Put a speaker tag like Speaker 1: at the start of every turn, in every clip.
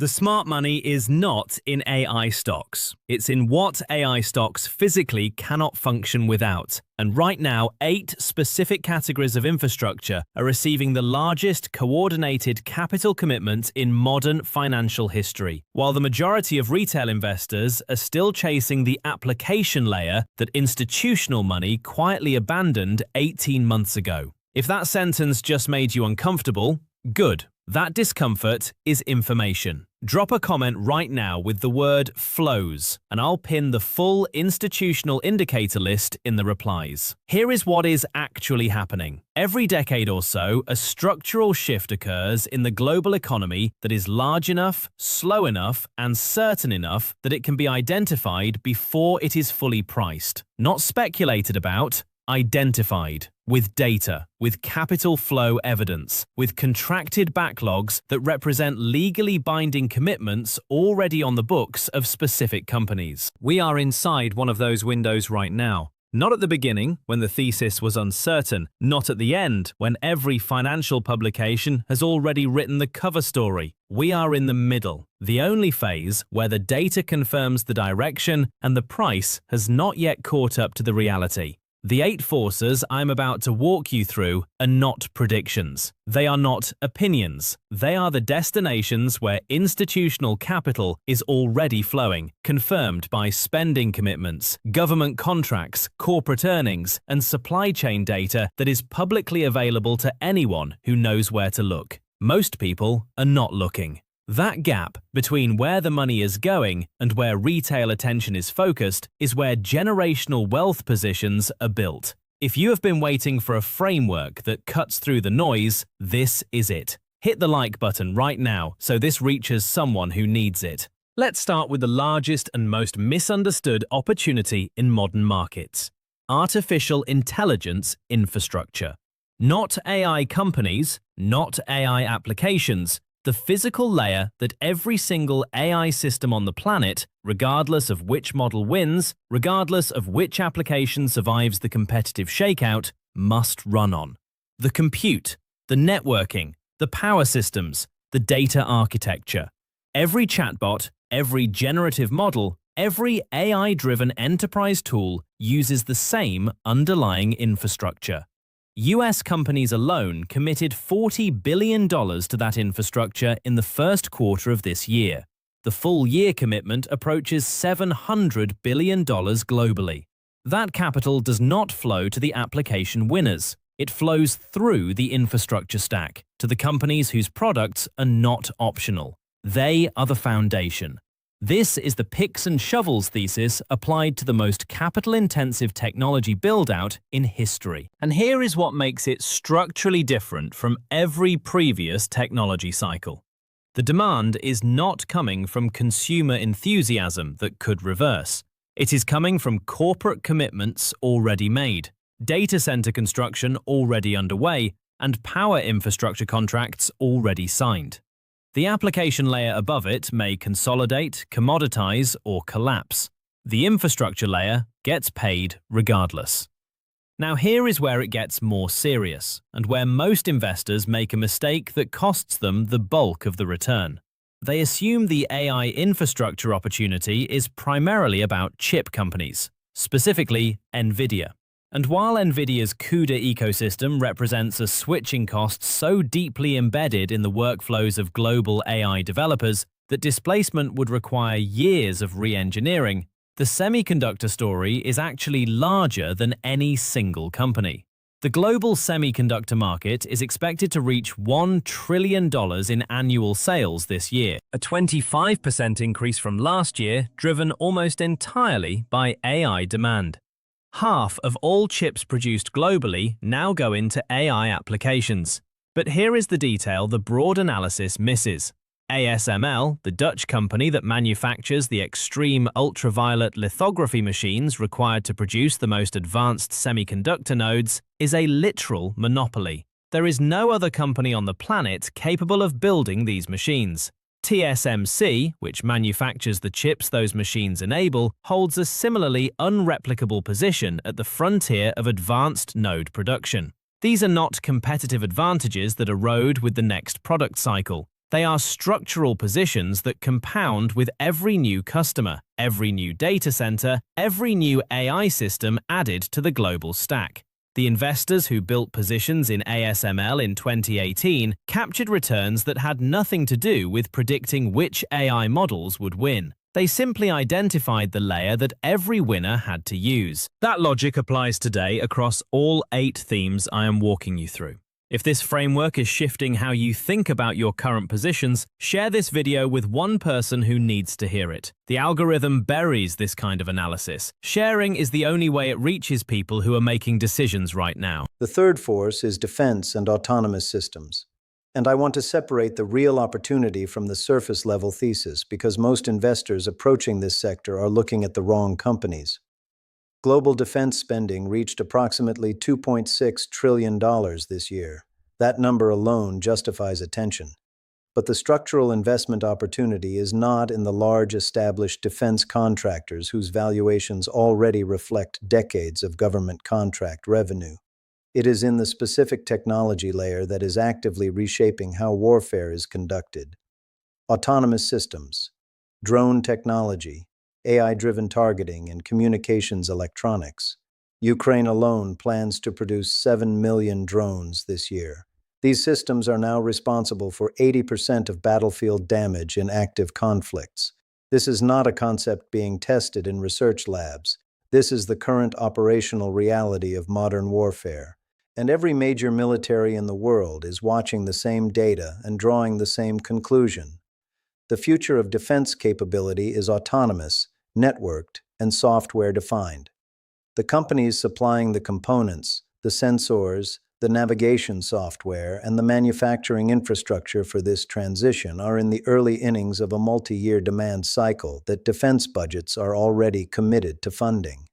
Speaker 1: The smart money is not in AI stocks. It's in what AI stocks physically cannot function without. And right now, 8 specific categories of infrastructure are receiving the largest coordinated capital commitment in modern financial history, while the majority of retail investors are still chasing the application layer that institutional money quietly abandoned 18 months ago. If that sentence just made you uncomfortable, good. That discomfort is information. Drop a comment right now with the word flows, and I'll pin the full institutional indicator list in the replies. Here is what is actually happening. Every decade or so, a structural shift occurs in the global economy that is large enough, slow enough, and certain enough that it can be identified before it is fully priced. Not speculated about, identified. With data, with capital flow evidence, with contracted backlogs that represent legally binding commitments already on the books of specific companies. We are inside one of those windows right now. Not at the beginning, when the thesis was uncertain, not at the end, when every financial publication has already written the cover story. We are in the middle, the only phase where the data confirms the direction and the price has not yet caught up to the reality. The 8 forces I'm about to walk you through are not predictions. They are not opinions. They are the destinations where institutional capital is already flowing, confirmed by spending commitments, government contracts, corporate earnings, and supply chain data that is publicly available to anyone who knows where to look. Most people are not looking. That gap between where the money is going and where retail attention is focused is where generational wealth positions are built. If you have been waiting for a framework that cuts through the noise, this is it. Hit the like button right now so this reaches someone who needs it. Let's start with the largest and most misunderstood opportunity in modern markets: artificial intelligence infrastructure. Not AI companies, not AI applications, the physical layer that every single AI system on the planet, regardless of which model wins, regardless of which application survives the competitive shakeout, must run on. The compute, the networking, the power systems, the data architecture. Every chatbot, every generative model, every AI-driven enterprise tool uses the same underlying infrastructure. US companies alone committed $40 billion to that infrastructure in the first quarter of this year. The full-year commitment approaches $700 billion globally. That capital does not flow to the application winners. It flows through the infrastructure stack, to the companies whose products are not optional. They are the foundation. This is the picks and shovels thesis applied to the most capital-intensive technology build-out in history. And here is what makes it structurally different from every previous technology cycle. The demand is not coming from consumer enthusiasm that could reverse. It is coming from corporate commitments already made, data center construction already underway, and power infrastructure contracts already signed. The application layer above it may consolidate, commoditize, or collapse. The infrastructure layer gets paid regardless. Now here is where it gets more serious, and where most investors make a mistake that costs them the bulk of the return. They assume the AI infrastructure opportunity is primarily about chip companies, specifically NVIDIA. And while NVIDIA's CUDA ecosystem represents a switching cost so deeply embedded in the workflows of global AI developers that displacement would require years of re-engineering, the semiconductor story is actually larger than any single company. The global semiconductor market is expected to reach $1 trillion in annual sales this year, a 25% increase from last year, driven almost entirely by AI demand. Half of all chips produced globally now go into AI applications. But here is the detail the broad analysis misses. ASML, the Dutch company that manufactures the extreme ultraviolet lithography machines required to produce the most advanced semiconductor nodes, is a literal monopoly. There is no other company on the planet capable of building these machines. TSMC, which manufactures the chips those machines enable, holds a similarly unreplicable position at the frontier of advanced node production. These are not competitive advantages that erode with the next product cycle. They are structural positions that compound with every new customer, every new data center, every new AI system added to the global stack. The investors who built positions in ASML in 2018 captured returns that had nothing to do with predicting which AI models would win. They simply identified the layer that every winner had to use. That logic applies today across all 8 themes I am walking you through. If this framework is shifting how you think about your current positions, share this video with one person who needs to hear it. The algorithm buries this kind of analysis. Sharing is the only way it reaches people who are making decisions right now.
Speaker 2: The third force is defense and autonomous systems. And I want to separate the real opportunity from the surface-level thesis because most investors approaching this sector are looking at the wrong companies. Global defense spending reached approximately $2.6 trillion this year. That number alone justifies attention. But the structural investment opportunity is not in the large established defense contractors whose valuations already reflect decades of government contract revenue. It is in the specific technology layer that is actively reshaping how warfare is conducted. Autonomous systems, drone technology, AI-driven targeting, and communications electronics. Ukraine alone plans to produce 7 million drones this year. These systems are now responsible for 80% of battlefield damage in active conflicts. This is not a concept being tested in research labs. This is the current operational reality of modern warfare. And every major military in the world is watching the same data and drawing the same conclusion. The future of defense capability is autonomous, networked, and software-defined. The companies supplying the components, the sensors, the navigation software, and the manufacturing infrastructure for this transition are in the early innings of a multi-year demand cycle that defense budgets are already committed to funding.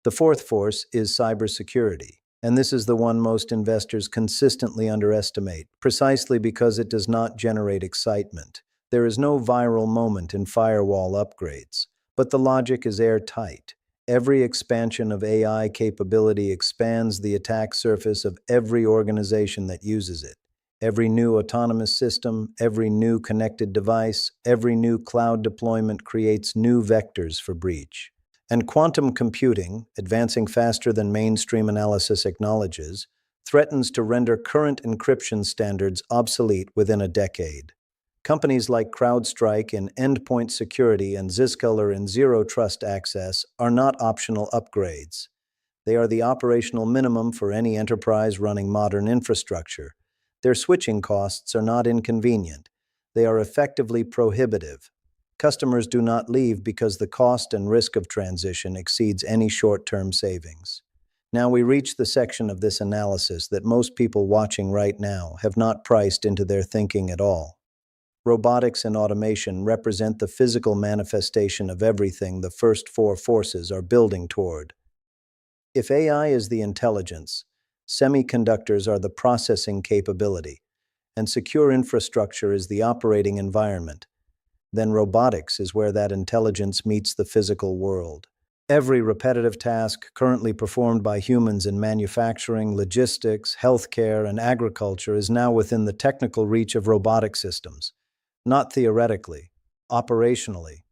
Speaker 2: The fourth force is cybersecurity. And this is the one most investors consistently underestimate, precisely because it does not generate excitement. There is no viral moment in firewall upgrades, but the logic is airtight. Every expansion of AI capability expands the attack surface of every organization that uses it. Every new autonomous system, every new connected device, every new cloud deployment creates new vectors for breach. And quantum computing, advancing faster than mainstream analysis acknowledges, threatens to render current encryption standards obsolete within a decade. Companies like CrowdStrike in endpoint security and Zscaler in zero trust access are not optional upgrades. They are the operational minimum for any enterprise running modern infrastructure. Their switching costs are not inconvenient. They are effectively prohibitive. Customers do not leave because the cost and risk of transition exceeds any short-term savings. Now we reach the section of this analysis that most people watching right now have not priced into their thinking at all. Robotics and automation represent the physical manifestation of everything the first 4 forces are building toward. If AI is the intelligence, semiconductors are the processing capability, and secure infrastructure is the operating environment, then robotics is where that intelligence meets the physical world. Every repetitive task currently performed by humans in manufacturing, logistics, healthcare, and agriculture is now within the technical reach of robotic systems, not theoretically, operationally.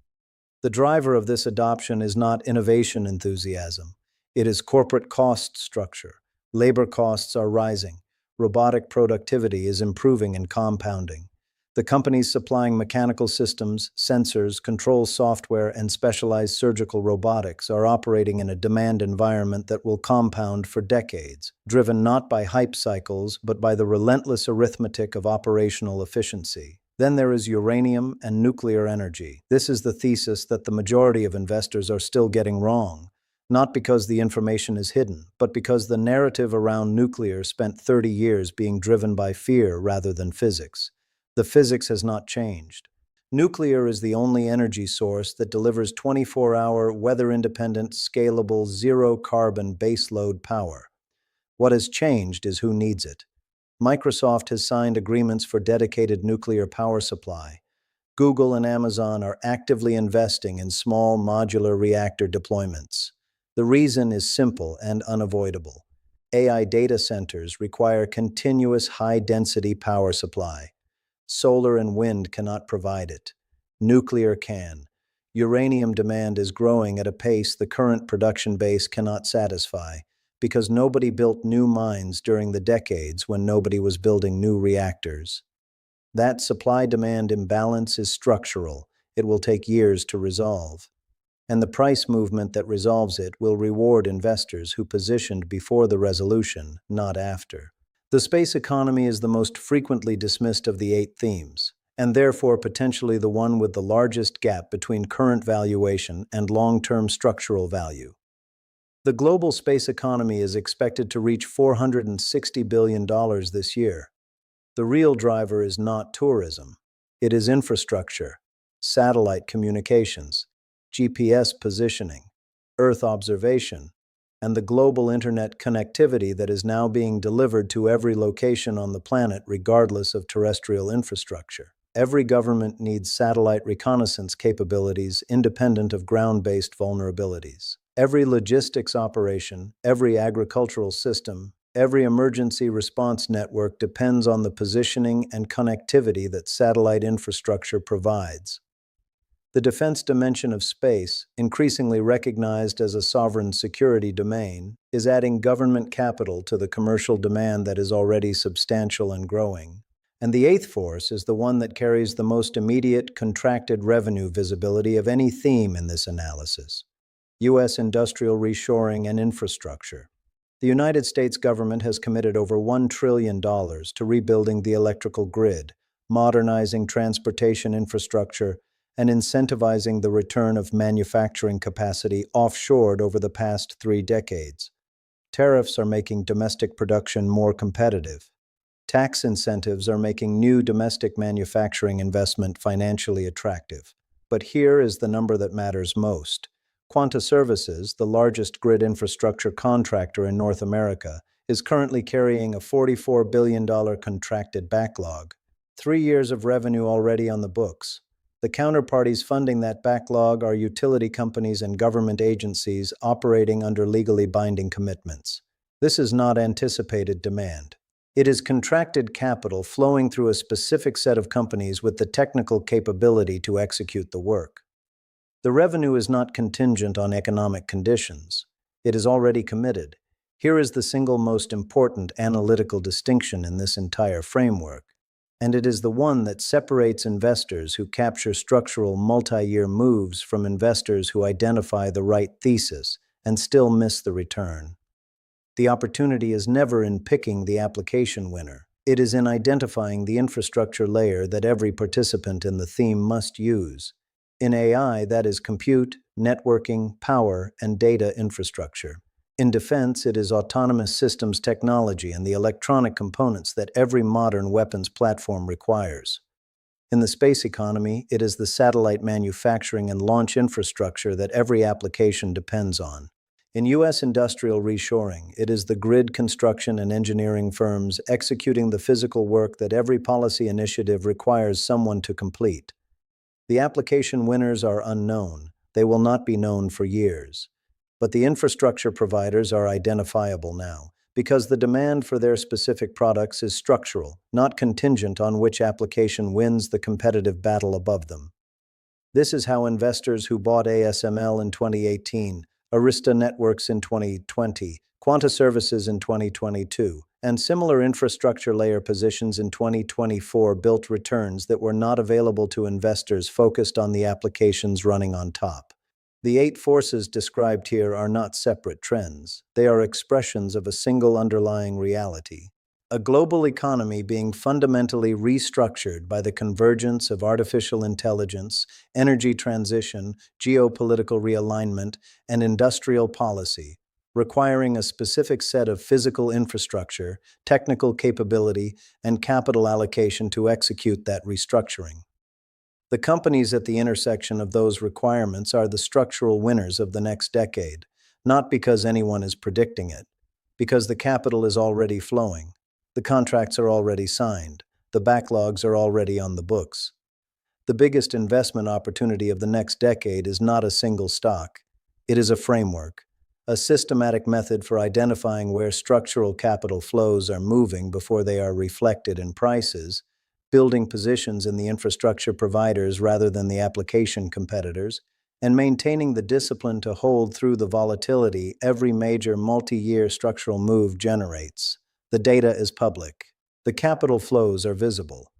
Speaker 2: The driver of this adoption is not innovation enthusiasm. It is corporate cost structure. Labor costs are rising. Robotic productivity is improving and compounding. The companies supplying mechanical systems, sensors, control software, and specialized surgical robotics are operating in a demand environment that will compound for decades, driven not by hype cycles, but by the relentless arithmetic of operational efficiency. Then there is uranium and nuclear energy. This is the thesis that the majority of investors are still getting wrong, not because the information is hidden, but because the narrative around nuclear spent 30 years being driven by fear rather than physics. The physics has not changed. Nuclear is the only energy source that delivers 24-hour, weather-independent, scalable, zero-carbon baseload power. What has changed is who needs it. Microsoft has signed agreements for dedicated nuclear power supply. Google and Amazon are actively investing in small modular reactor deployments. The reason is simple and unavoidable. AI data centers require continuous high-density power supply. Solar and wind cannot provide it. Nuclear can. Uranium demand is growing at a pace the current production base cannot satisfy, because nobody built new mines during the decades when nobody was building new reactors. That supply-demand imbalance is structural. It will take years to resolve. And the price movement that resolves it will reward investors who positioned before the resolution, not after. The space economy is the most frequently dismissed of the 8 themes, and therefore potentially the one with the largest gap between current valuation and long-term structural value. The global space economy is expected to reach $460 billion this year. The real driver is not tourism. It is infrastructure, satellite communications, GPS positioning, Earth observation, and the global internet connectivity that is now being delivered to every location on the planet regardless of terrestrial infrastructure. Every government needs satellite reconnaissance capabilities independent of ground-based vulnerabilities. Every logistics operation, every agricultural system, every emergency response network depends on the positioning and connectivity that satellite infrastructure provides. The defense dimension of space, increasingly recognized as a sovereign security domain, is adding government capital to the commercial demand that is already substantial and growing. And the 8th force is the one that carries the most immediate contracted revenue visibility of any theme in this analysis: U.S. industrial reshoring and infrastructure. The United States government has committed over $1 trillion to rebuilding the electrical grid, modernizing transportation infrastructure, and incentivizing the return of manufacturing capacity offshored over the past 3 decades. Tariffs are making domestic production more competitive. Tax incentives are making new domestic manufacturing investment financially attractive. But here is the number that matters most. Quanta Services, the largest grid infrastructure contractor in North America, is currently carrying a $44 billion contracted backlog. 3 years of revenue already on the books. The counterparties funding that backlog are utility companies and government agencies operating under legally binding commitments. This is not anticipated demand. It is contracted capital flowing through a specific set of companies with the technical capability to execute the work. The revenue is not contingent on economic conditions. It is already committed. Here is the single most important analytical distinction in this entire framework, and it is the one that separates investors who capture structural multi-year moves from investors who identify the right thesis and still miss the return. The opportunity is never in picking the application winner. It is in identifying the infrastructure layer that every participant in the theme must use. In AI, that is compute, networking, power, and data infrastructure. In defense, it is autonomous systems technology and the electronic components that every modern weapons platform requires. In the space economy, it is the satellite manufacturing and launch infrastructure that every application depends on. In U.S. industrial reshoring, it is the grid construction and engineering firms executing the physical work that every policy initiative requires someone to complete. The application winners are unknown. They will not be known for years. But the infrastructure providers are identifiable now, because the demand for their specific products is structural, not contingent on which application wins the competitive battle above them. This is how investors who bought ASML in 2018, Arista Networks in 2020, Quanta Services in 2022, and similar infrastructure layer positions in 2024 built returns that were not available to investors focused on the applications running on top. The 8 forces described here are not separate trends. They are expressions of a single underlying reality. A global economy being fundamentally restructured by the convergence of artificial intelligence, energy transition, geopolitical realignment, and industrial policy, requiring a specific set of physical infrastructure, technical capability, and capital allocation to execute that restructuring. The companies at the intersection of those requirements are the structural winners of the next decade, not because anyone is predicting it, because the capital is already flowing. The contracts are already signed. The backlogs are already on the books. The biggest investment opportunity of the next decade is not a single stock. It is a framework, a systematic method for identifying where structural capital flows are moving before they are reflected in prices, building positions in the infrastructure providers rather than the application competitors, and maintaining the discipline to hold through the volatility every major multi-year structural move generates. The data is public. The capital flows are visible.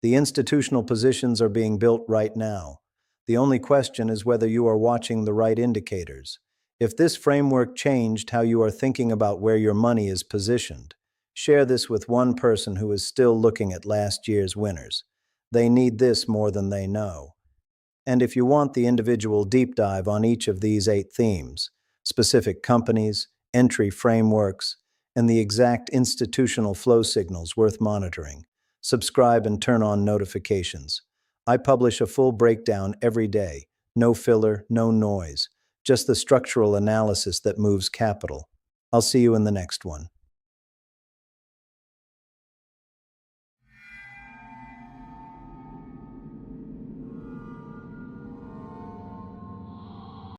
Speaker 2: The institutional positions are being built right now. The only question is whether you are watching the right indicators. If this framework changed how you are thinking about where your money is positioned, share this with one person who is still looking at last year's winners. They need this more than they know. And if you want the individual deep dive on each of these 8 themes, specific companies, entry frameworks, and the exact institutional flow signals worth monitoring, subscribe and turn on notifications. I publish a full breakdown every day, no filler, no noise, just the structural analysis that moves capital. I'll see you in the next one.